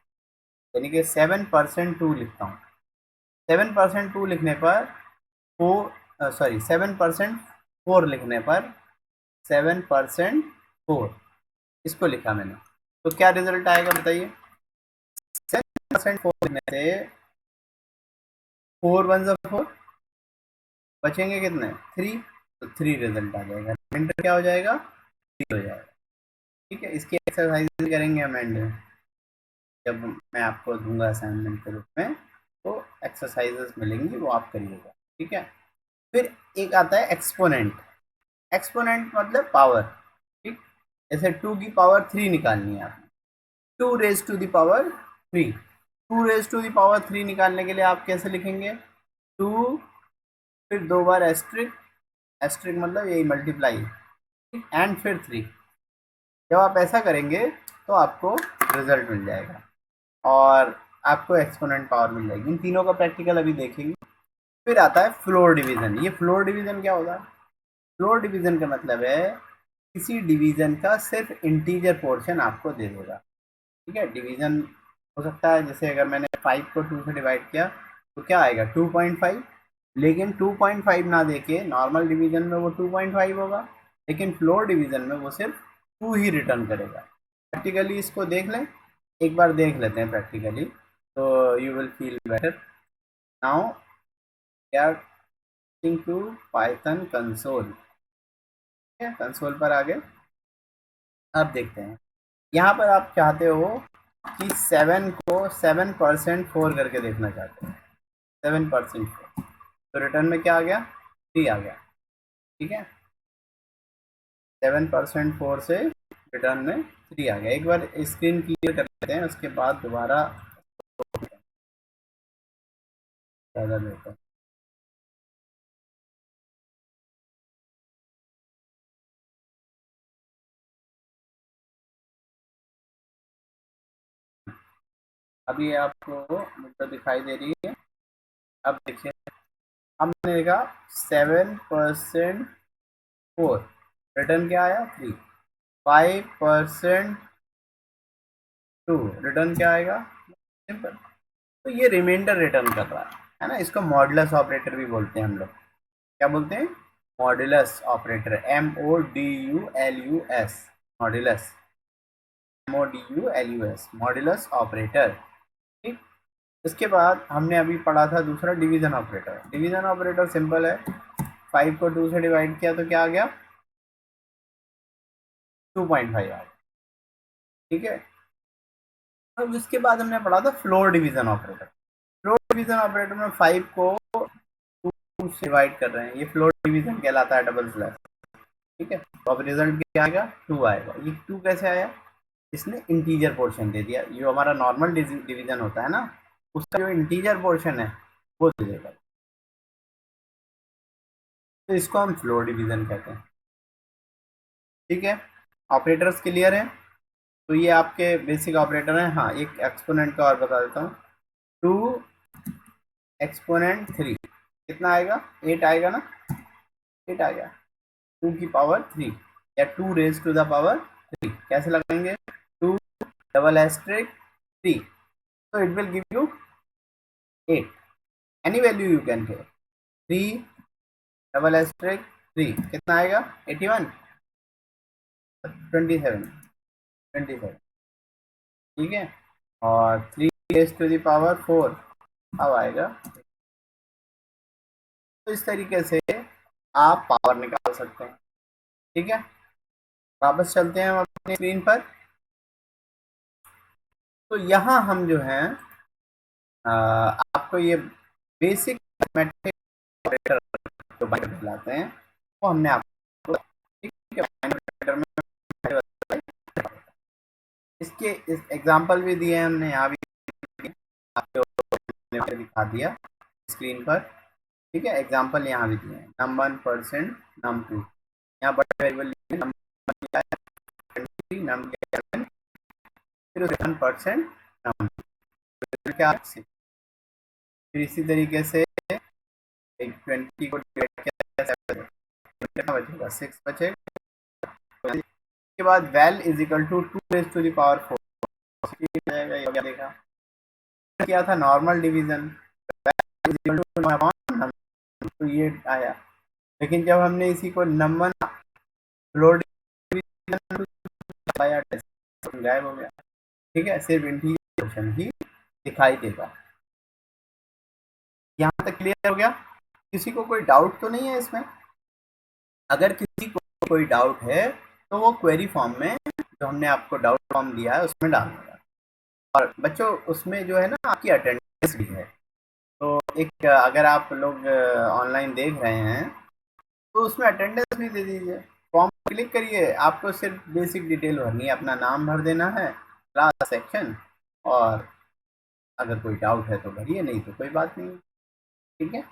यानी कि 7% 2 लिखता हूँ। 7% 2 लिखने पर 7% 4 लिखने पर 7% 4 इसको लिखा मैंने, तो क्या रिजल्ट आएगा बताइए। 7% 4 लिखने से 4 1 4, बचेंगे कितने 3, तो 3 रिजल्ट आ जाएगा, रिमाइंडर क्या हो जाएगा 3 हो जाएगा, ठीक है। इसकी एक्सरसाइज करेंगे हम एंड में, जब मैं आपको दूंगा असाइनमेंट के रूप में, तो एक्सरसाइजेस मिलेंगी वो आप करिएगा, ठीक है। फिर एक आता है एक्सपोनेंट। एक्सपोनेंट मतलब पावर, ठीक। जैसे 2 की पावर 3 निकालनी है आपने, 2 raise to the power 3। 2 raise to the power 3 निकालने के लिए आप कैसे लिखेंगे, 2 फिर 2 बार एस्ट्रिक, एस्ट्रिक मतलब यही मल्टीप्लाई, एंड फिर 3। जब आप ऐसा करेंगे तो आपको रिजल्ट मिल जाएगा और आपको एक्सपोनेंट पावर मिल जाएगी। इन तीनों का प्रैक्टिकल अभी देखेंगे। फिर आता है फ्लोर डिवीजन। ये फ्लोर डिवीजन क्या होगा? फ्लोर डिवीजन का मतलब है किसी डिवीजन का सिर्फ इंटीजर पोर्शन आपको दे देगा। ठीक है, डिवीजन हो सकता है जैसे अगर मैंने 5 को 2 से डिवाइड किया तो क्या आएगा 2.5, लेकिन 2.5 ना देके नॉर्मल डिवीजन में वो 2.5 होगा, लेकिन फ्लोर डिवीजन में वो सिर्फ 2 ही रिटर्न करेगा। प्रैक्टिकली इसको देख लें, एक बार देख लेते हैं प्रैक्टिकली, तो you will feel better. Now we are to Python console. Console पर आ गए। अब देखते हैं, यहाँ पर आप चाहते हो कि 7 को 7% 4 करके देखना चाहते हैं, 7% 4, तो रिटर्न में क्या आ गया? 3 आ गया। ठीक है, 7% 4 से रिटर्न में 3 आ गया। एक बार स्क्रीन क्लियर कर लेते हैं, उसके बाद दोबारा ज़्यादा बेहतर। अभी आपको विंडो दिखाई दे रही है। अब देखिए, हमने देखा 7% 4, रिटर्न क्या आया? 3। 5% 2, रिटर्न क्या आएगा? सिंपल। तो ये रिमाइंडर रिटर्न कर रहा है ना। इसको मॉडुलस ऑपरेटर भी बोलते हैं हम लोग। क्या बोलते हैं? Modulus operator, MODULUS, modulus, MODULUS, modulus operator. ठीक। इसके बाद हमने अभी पढ़ा था दूसरा division operator. Division operator simple है, 5 को 2 से डिवाइड किया तो क्या आ गया? 2.5 आ गया। ठीक है। अब इसके बाद हमने पढ़ा था floor division operator. Floor division operator में 5 को 2 से डिवाइड कर रहे हैं, ये फ्लोर डिवीजन कहलाता है, डबल स्लैश। ठीक है, तो अब रिजल्ट क्या आएगा? 2 आएगा। ये 2 कैसे आया? इसने इंटीजर पोर्शन दे दिया। जो हमारा नॉर्मल डिवीजन होता है ना, उसका जो इंटीजर पोर्शन है वो दे देगा, तो इसको हम फ्लोर डिवीजन कहते हैं। ठीक है, ऑपरेटर्स क्लियर है? तो ये आपके बेसिक ऑपरेटर हैं। हाँ, एक एक्सपोनेंट का और बता देता हूँ। 2 एक्सपोनेंट 3 कितना आएगा? 8 आएगा ना। 8 आएगा। 2 की पावर 3 या 2 रेज टू द पावर 3 कैसे लगाएंगे? 2 double asterisk 3, so it will give you 8, any value you can take। 3 double asterisk 3 कितना आएगा? 81, 27, 27। ठीक है, और 3 रेज टू द पावर 4 अब आएगा। तो इस तरीके से आप पावर निकाल सकते हैं। ठीक है, वापस चलते हैं हम अपनी स्क्रीन पर। तो यहाँ हम जो है आपको ये बेसिक मैथमेटिक्स ऑपरेटर जो बाइनरी दिलाते हैं वो हमने आपको, ठीक है, बाइनरी में इसके इस एग्जांपल भी दिए हैं हमने, यहाँ भी आपको दिखा दिया स्क्रीन पर। ठीक है, एग्जांपल यहाँ भी दिए हैं, num1% num2, यहाँ बड़े वेरिएबल num फिर 1% num क्या, फिर इसी तरीके से 20 को डिवाइड किया 7 कितना बचेगा? 6 बचेगा। उसके बाद val is equal to 2 raise to the power 4 ये क्या देखा किया था? नॉर्मल डिवीजन, तो ये आया। लेकिन जब हमने इसी को नंबर लोड गायब हो गया। ठीक है, सिर्फ इंटीजर पोर्शन ही दिखाई देगा। यहाँ तक क्लियर हो गया? किसी को कोई डाउट तो नहीं है इसमें? अगर किसी को कोई डाउट है तो वो क्वेरी फॉर्म में, जो हमने आपको डाउट फॉर्म दिया है उसमें डालना। और बच्चों उसमें जो है ना आपकी अटेंडेंस भी है, तो एक अगर आप लोग ऑनलाइन देख रहे हैं तो उसमें अटेंडेंस भी दे दीजिए। फॉर्म क्लिक करिए, आपको सिर्फ बेसिक डिटेल भरनी है, अपना नाम भर देना है, क्लास, सेक्शन, और अगर कोई डाउट है तो भरिए, नहीं तो कोई बात नहीं। ठीक है।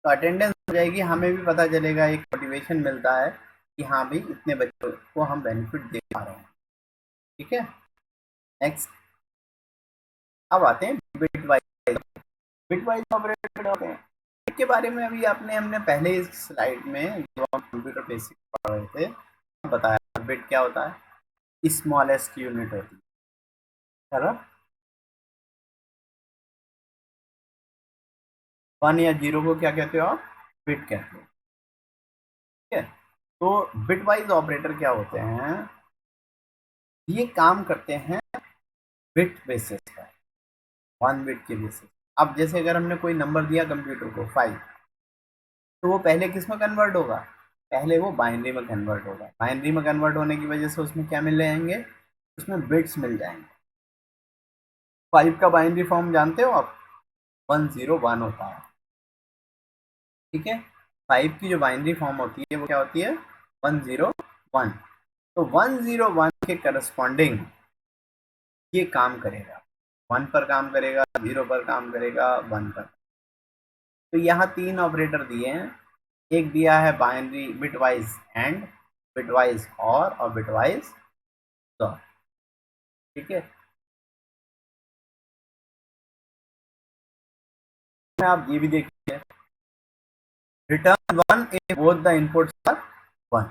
तो अटेंडेंस हो जाएगी, हमें भी पता चलेगा, एक मोटिवेशन मिलता है कि हाँ भाई इतने बच्चों को हम बेनिफिट दे पा रहे हैं। ठीक है, नेक्स्ट अब आते हैं bit wise. Bit wise operator होते हैं के बारे में अभी आपने हमने पहले इस स्लाइड में जो हम कंप्यूटर बेसिक पढ़ रहे थे बताया। बिट क्या होता है? स्मॉलेस्ट यूनिट होती है ना। वन या जीरो को क्या कहते हो आप? बिट कहते हो। ठीक है, तो बिट वाइज ऑपरेटर क्या होते हैं? ये काम करते हैं बिट बेसिस पर, वन बिट के बेसिस। अब जैसे अगर हमने कोई नंबर दिया कंप्यूटर को 5, तो वो पहले किस में कन्वर्ट होगा? पहले वो बाइनरी में कन्वर्ट होगा। बाइनरी में कन्वर्ट होने की वजह से उसमें क्या मिल जाएंगे? उसमें बिट्स मिल जाएंगे। 5 का बाइनरी फॉर्म जानते हो आप? 101 होता है। ठीक है, 5 की जो बाइनरी फॉर्म होती है वो क्या होती है? 101। तो 101 के करस्पॉन्डिंग ये काम करेगा। 1 पर काम करेगा, 0 पर काम करेगा, 1 पर। तो यहाँ 3 ऑपरेटर दिए हैं। एक दिया है binary bitwise and, bitwise or bitwise dot. ठीक है, आप ये भी देखिए, return 1 if both the inputs are 1।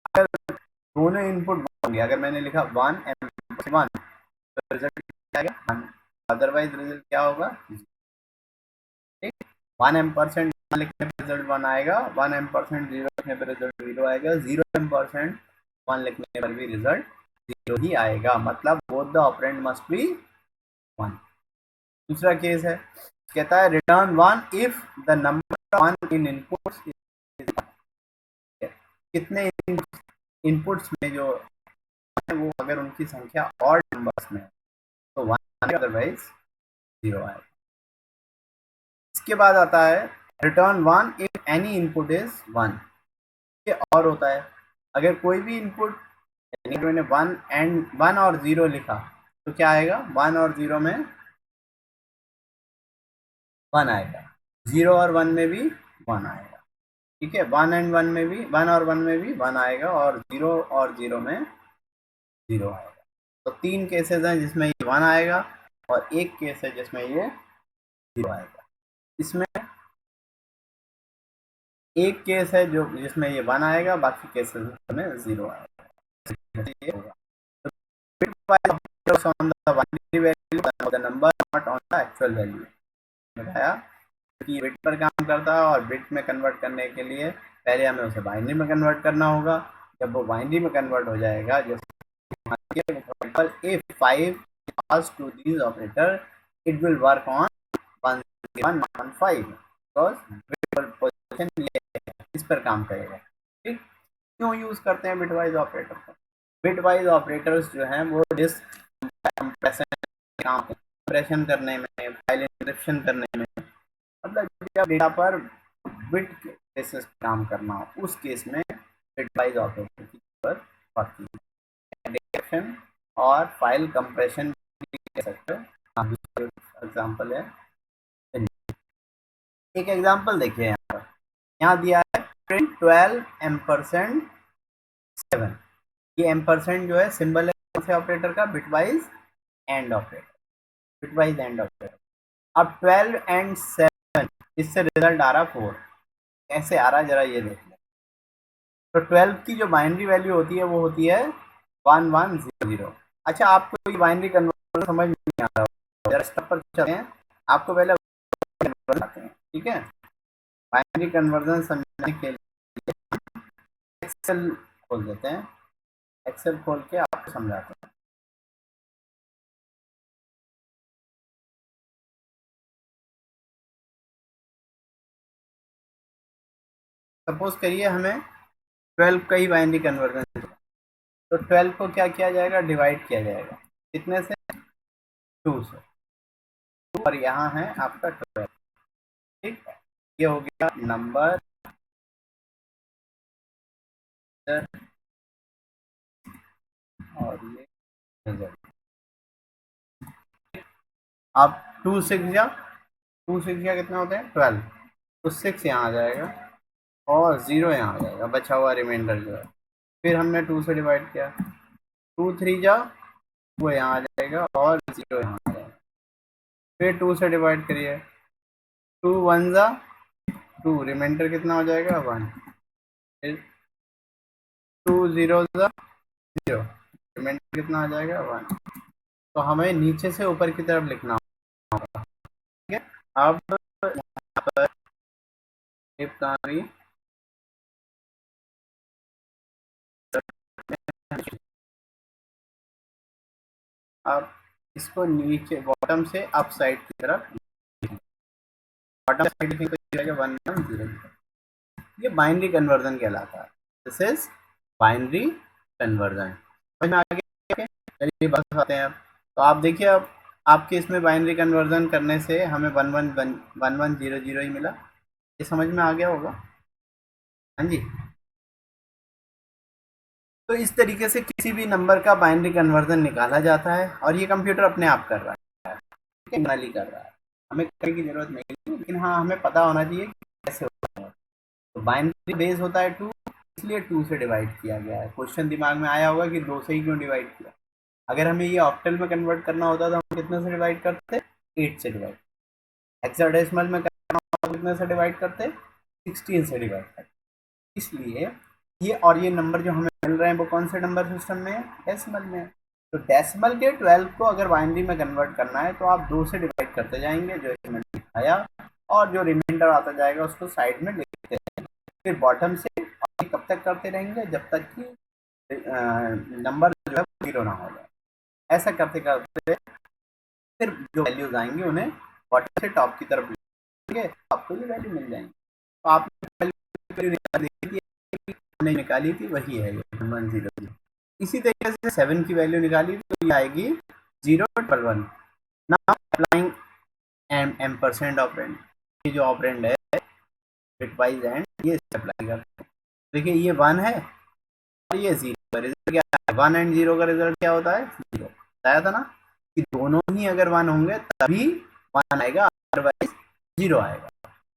अगर दोनों इनपुट होंगे, अगर मैंने लिखा 1 एंड 1, तो रिजल्ट क्या आएगा? 1। अदरवाइज रिजल्ट क्या होगा? ठीक, 1 एम परसेंट लिखने पर रिजल्ट 1 आएगा, 1 एम परसेंट 0 लिखने पर रिजल्ट 0 आएगा, 0 एम परसेंट 1 लिखने पर भी रिजल्ट 0 ही आएगा। मतलब both the operand must be 1। दूसरा केस है, कहता है return 1 if the number 1 in inputs, कितने इनपुट्स में जो है वो अगर उनकी संख्या और नंबर्स में तो 1 आएगा, अदरवाइज 0 आएगा। इसके बाद आता है return 1 if any input is 1। ये और होता है, अगर कोई भी इनपुट, यानी मैंने 1 एंड 1 और 0 लिखा तो क्या आएगा? 1 और 0 में 1 आएगा, 0 और 1 में भी 1 आएगा। ठीक है, 1 एंड 1 में भी, 1 और 1 में भी 1 आएगा, और 0 और 0 में 0 आएगा। तो 3 केसेस हैं जिसमें ये 1 आएगा, और एक केस है जिसमें ये 0 आएगा। इसमें एक केस है जो जिसमें ये 1 आएगा, बाकी केसेस में 0 आएगा। ये होगा on the binary value the number not on the actual value। बताया कि बिट पर काम करता है, और बिट में कन्वर्ट करने के लिए पहले हमें उसे बाइनरी में कन्वर्ट करना होगा। जब वो बाइनरी में कन्वर्ट हो जाएगा, जैसे if 5 pass to these operator it will work on 115 because position इस पर काम करेगा। ठीक, क्यों यूज करते हैं बिटवाइज ऑपरेटर? बिटवाइज ऑपरेटर्स जो हैं वो डिस्क कंप्रेशन करने में, फाइल इंक्रिप्शन करने में, मतलब जब डेटा पर बिट बेसिस काम करना हो उस केस में बिटवाइज ऑपरेटर की जरूरत पड़ती है। डिक्रिप्शन और फाइल कंप्रेशन भी कह सकते हो। एग्जाम्पल है, एक एग्जाम्पल देखिए यहाँ पर, यहाँ दिया है प्रिंट 12 एम्परसेंड 7। ये एम्परसेंड जो है सिंबल है से ऑपरेटर का, bitwise and operator, bitwise and operator. अब 12 एंड 7, इससे रिजल्ट आ रहा 4। कैसे आ रहा है जरा ये देख लें। तो 12 की जो बाइनरी वैल्यू होती है वो होती है 1100। अच्छा, आपको ये बाइनरी कन्वर्जन समझ नहीं आ रहा, जरा स्टेप पर चलते हैं, आपको पहले कन्वर्जन आते हैं। ठीक है, बाइनरी कन्वर्जन समझने के लिए एक्सेल खोल देते हैं, एक्सेल खोल के आपको समझाते हैं। सपोज करिए हमें 12 का ही बाइनरी कन्वर्जन, तो 12 को क्या किया जाएगा? डिवाइड किया जाएगा, कितने से? 2 से। और यहाँ है आपका 12। ठीक है, ये हो गया नंबर और ये रिजल्ट। अब 2 6 या 2 6 या कितना होते हैं? 12। तो 6 यहाँ आ जाएगा और 0 यहाँ आ जाएगा, बचा हुआ रिमाइंडर जो है। फिर हमने 2 से डिवाइड किया, 2 3 जा, वो यहाँ आ जाएगा और 0 यहाँ आ जाएगा। फिर 2 से डिवाइड करिए, 2 1 जा 2, रिमाइंडर कितना हो जाएगा 1। फिर 2 0 जा 0, रिमाइंडर कितना आ जाएगा 1। तो हमें नीचे से ऊपर की तरफ लिखना होगा, ठीक है। अब यहाँ पर टिप कहाँ गई, अब इसको नीचे बॉटम से अप साइड की तरफ, बॉटम साइड लिखेंगे तो 1 1 0। ये बाइनरी कन्वर्जन कहलाता है। This is binary conversion. समझ में आ गया? चलिए बस आते हैं अब। तो आप देखिए, अब आपके इसमें बाइनरी कन्वर्जन करने से हमें 1100 ही मिला। ये समझ में आ गया होगा? हाँ जी। तो इस तरीके से किसी भी नंबर का बाइनरी कन्वर्जन निकाला जाता है और ये कंप्यूटर अपने आप कर रहा है, मैनुअली कर रहा है, हमें करने की जरूरत नहीं है, लेकिन हाँ हमें पता होना चाहिए कि कैसे होता है। तो बाइनरी बेस होता है 2, इसलिए 2 से डिवाइड किया गया है। क्वेश्चन दिमाग में आया होगा कि 2 से ही क्यों डिवाइड किया। अगर हमें ये ऑक्टल में कन्वर्ट करना होता तो हम कितने से डिवाइड करते, 8 से डिवाइड। हेक्साडेसिमल में करना होता कितने से डिवाइड करते, 16 से डिवाइड करते। इसलिए ये और ये नंबर जो हमें मिल रहे हैं वो कौन से नंबर सिस्टम में है, डेसिमल में है। तो डेसिमल के 12 को अगर बाइनरी में कन्वर्ट करना है तो आप 2 से डिवाइड करते जाएंगे, जो इसमें दिखाया, और जो रिमाइंडर आता जाएगा उसको साइड में लिखते जाएंगे। फिर बॉटम से कब तक करते रहेंगे, जब तक कि नंबर जो है जीरो ना हो जाए। ऐसा करते करते फिर जो वैल्यूज आएंगे उन्हें बॉटम से टॉप की तरफ लिखेंगे, आपको ये वैल्यू मिल जाएंगे। तो आपने वैल्यू निकाली थी वही है ये 110। इसी तरीके से 7 की वैल्यू निकाली तो ये आएगी 011। नाउ अप्लाइंग एम% ऑपरेंड, ये जो ऑपरेंड है बिटवाइज एंड, ये अप्लाई करते हैं। देखिए ये 1 है और ये 0 का रिजल्ट क्या है, 1 एंड 0 का रिजल्ट क्या होता है, 0। बताया था ना कि दोनों ही अगर 1 होंगे तभी 1 आएगा, अदरवाइज 0 आएगा।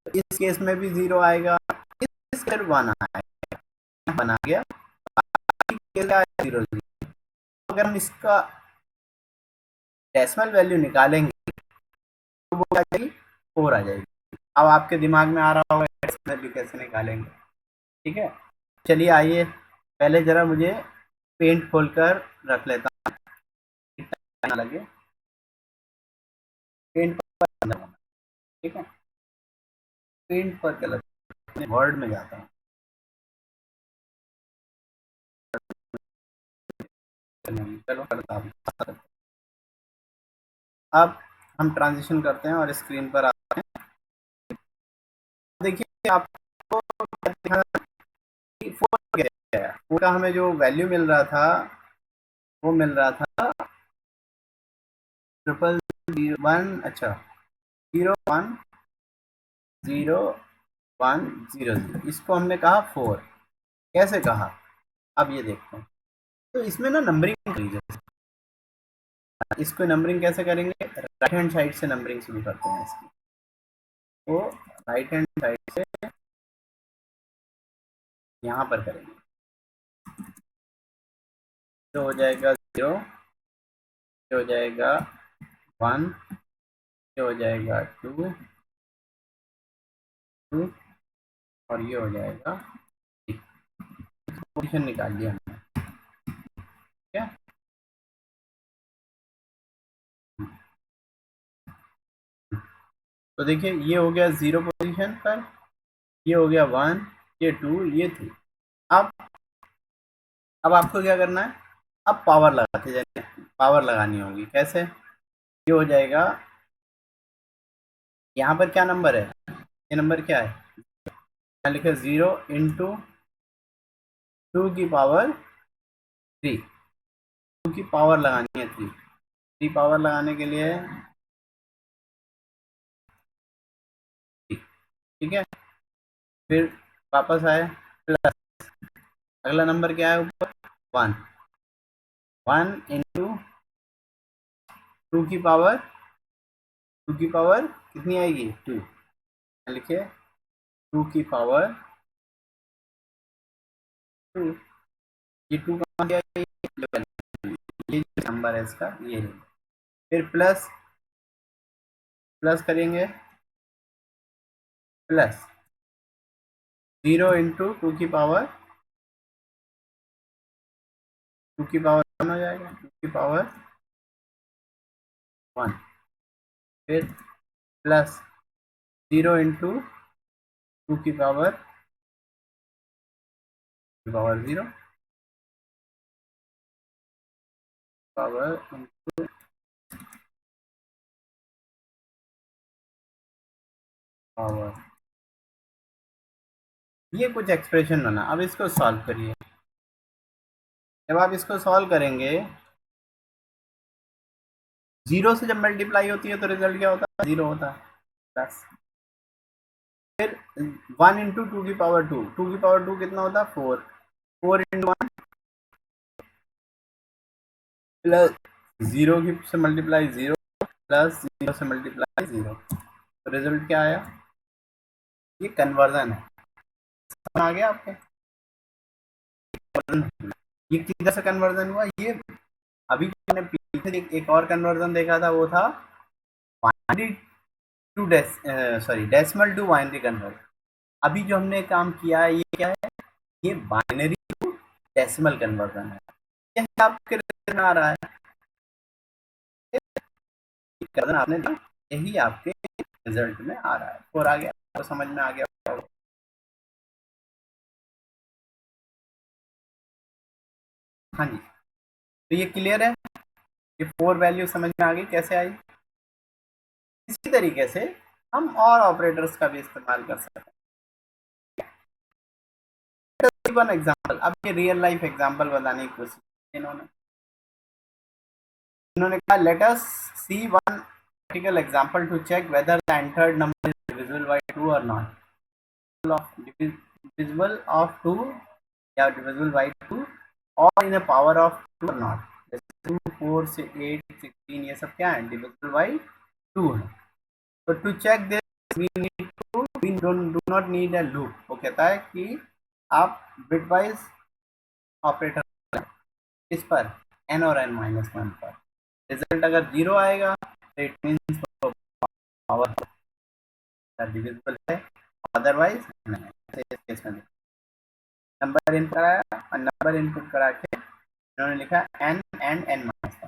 तो इस केस में भी 0 आएगा, इस केस 1 आएगा, बना गया 0 0। अगर हम इसका डेसिमल वैल्यू निकालेंगे तो वो आ जाएगी 4 आ जाएगी। अब आपके दिमाग में आ रहा होगा डेसिमल वैल्यू कैसे निकालेंगे, ठीक है। चलिए आइए, पहले जरा मुझे पेंट खोलकर रख लेता हूँ, लगे पेंट पर, ठीक है। पेंट पर कलर वर्ड में जाता हूँ, चलो करता हूँ। अब हम ट्रांजिशन करते हैं और स्क्रीन पर आते हैं। देखिए आपको फोर क्या है, फोर का हमें जो वैल्यू मिल रहा था वो मिल रहा था 1 अच्छा 0 1 0 1 0 0, इसको हमने कहा 4। कैसे कहा, अब ये देखते हैं। तो इसमें ना नंबरिंग करिए, इसको नंबरिंग कैसे करेंगे, राइट हैंड साइड से नंबरिंग शुरू करते हैं इसकी। तो राइट हैंड साइड से यहाँ पर करेंगे तो हो जाएगा 0, ये हो जाएगा 1, ये हो जाएगा 2 2, और ये हो जाएगा 3। पोजीशन निकाल लिया हमने, ठीक है। तो देखिए ये हो गया 0 पोजीशन पर, ये हो गया 1, ये 2, ये 3। अब अब आपको क्या करना है, अब पावर लगाते जाइए, पावर लगानी होगी। कैसे, ये हो जाएगा, यहाँ पर क्या नंबर है, ये नंबर क्या है, यहाँ लिखे 0 इंटू 2 की पावर 3, 2 की पावर लगानी है 3, 3 पावर लगाने के लिए, ठीक है। फिर वापस आए प्लस, अगला नंबर क्या है ऊपर, 1, 1 इंटू 2 की पावर, 2 की पावर कितनी आएगी 2, लिखिए 2 की पावर 2, ये 2 कहाँ गया, ये जो नंबर है इसका ये है। फिर प्लस करेंगे, प्लस 0 इंटू 2 की पावर 1 हो जाएगा, 2 की पावर 1। फिर प्लस 0 इंटू 2 की पावर 0, पावर पावर, ये कुछ एक्सप्रेशन बना। अब इसको सॉल्व करिए। जब आप इसको सॉल्व करेंगे, 0 से जब मल्टीप्लाई होती है तो रिजल्ट क्या होता है, 0 होता है। प्लस फिर 1 इंटू 2 की पावर 2, 2 की पावर 2 कितना होता है, 4, 4 इंटू 1 प्लस 0 की से मल्टीप्लाई 0, प्लस 0 से मल्टीप्लाई 0, तो रिजल्ट क्या आया, ये कन्वर्जन है। आ गया आपके, ये किधर से कन्वर्जन हुआ, ये अभी मैंने पीछे एक और कन्वर्जन देखा था, वो था binary to sorry decimal to binary conversion. अभी जो हमने काम किया है ये क्या है, ये बाइनरी टू डेसिमल कन्वर्जन है। यही आपके रिजल्ट में आ रहा है, आपने यही आपके रिजल्ट में आ रहा है। और आ गया, तो समझ में आ गया। हाँ जी, तो ये क्लियर है, ये 4 वैल्यू समझ में आ गई कैसे आई। इसी तरीके से हम और ऑपरेटर्स का भी इस्तेमाल कर सकते हैं। वन एग्जांपल, अब ये रियल लाइफ एग्जांपल बताने की कोशिश की इन्होंने कहा let us see one practical example to check whether the entered number is divisible by 2 or not. Divisible of 2 या डिविजिबल बाय 2 और इन a power of 2 or not. 2, 4 से 8, 16 ये सब क्या है, डिविजिबल बाय 2 है। तो to check this we need to, we do not need a loop. वो कहता है कि आप बिटवाइज ऑपरेटर इस पर n और n माइनस 1 पर, रिजल्ट अगर 0 आएगा तो इट मीन्स पावर डिविजिबल है, अदरवाइज नहीं। इस केस में नंबर इनपुट कराया और नंबर इनपुट करा के इन्होंने लिखा n एंड n माइनस